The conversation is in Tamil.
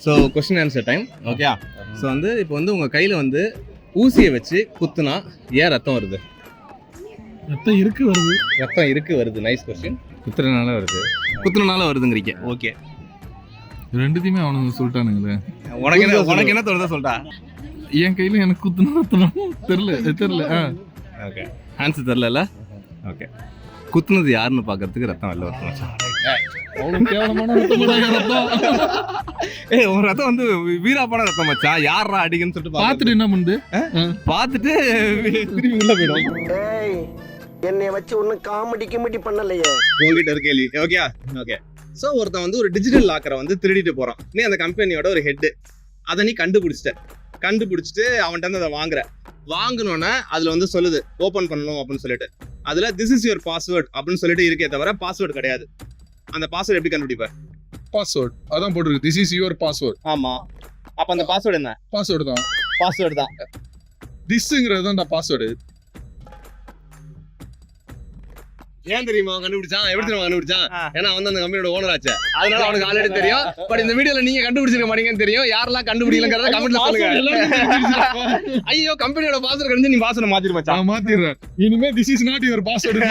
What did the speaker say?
So question answer time okay. So வந்து இப்போ வந்து உங்கள் கையில் வந்து ஊசியை வச்சு குத்துனா ஏன் ரத்தம் வருது? ரத்தம் இருக்கு வருது. ரத்தம் இருக்கு வருது. Nice question. குத்துறதுனால வருது. குத்துனால வருதுங்கிறீங்க. ஓகே. ரெண்டுத்தையுமே அவனுங்க சொல்லிட்டானுங்களே. உனக்கு என்ன தோணுதா சொல்லிட்டா? என் கையில எனக்கு குத்துனா ரத்தம் தெரியல. ஓகே. ஆன்சர் தெரில. ஓகே. குத்துனது யாருன்னு பார்க்கறதுக்கு ரத்தம் வெளில வரணும். அவ்வளவு கேவலமான ரத்தம். ஏய் உன் ரத்தம் வந்து வீராப்பான ரத்தம் மச்சான். யாரா அடிக்குன்னு சொல்லிட்டு பார்த்துட்டு என்ன பண்ணுது? பார்த்துட்டு திரும்பி உள்ள போயிடும். என்னை வச்சு ஒன்னும் காமெடி பண்ணலையே. உங்ககிட்ட ஒரு கேள்வி. ஓகே. ஓகே. ஸோ ஒருத்தன் வந்து ஒரு டிஜிட்டல் லாக்கரை வந்து திருடிட்டு போறான். நீ அந்த கம்பெனியோட ஒரு ஹெட்டு. அதை நீ கண்டுபிடிச்சிட்டு அவன்கிட்ட வந்து அதை வாங்கினோன்னே அதுல வந்து சொல்லுது ஓப்பன் பண்ணணும் அப்படின்னு சொல்லிட்டு. அதுல திஸ் இஸ் யுவர் பாஸ்வேர்ட் அப்படின்னு சொல்லிட்டு இருக்கே தவிர பாஸ்வேர்டு கிடையாது. அந்த பாஸ்வேர்டு எப்படி கண்டுபிடிப்ப? பாஸ்வேர்ட் அதான் போட்டுருக்கு. This is your password. ஆமா. அப்ப அந்த பாஸ்வேர்டு என்ன? பாஸ்வேர்டு தான். திஸ்ங்கிறது தான் பாஸ்வேர்டு. ஏன் தெரியுமா கண்டுபிடிச்சான்? எப்படி தெரியுமா கண்டுபிடிச்சான்? ஏன்னா வந்து அந்த கம்பெனியோட ஓனர் ஆச்சு. அதனால அவனுக்கு ஆல்ரெடி தெரியும். பட் இந்த வீடியோல நீங்க கண்டுபிடிச்சிருக்க மாட்டீங்கன்னு தெரியும். யாரெல்லாம் கண்டுபிடிக்கலங்கறத கமெண்ட்ல சொல்லுங்க. ஐயோ கம்பெனியோட பாஸ்வேர்ட் கண்டு நீ பாஸ்வேர்ட் மாத்திரு மச்சான். மாத்திடுறேன். இனிமே this is not your password.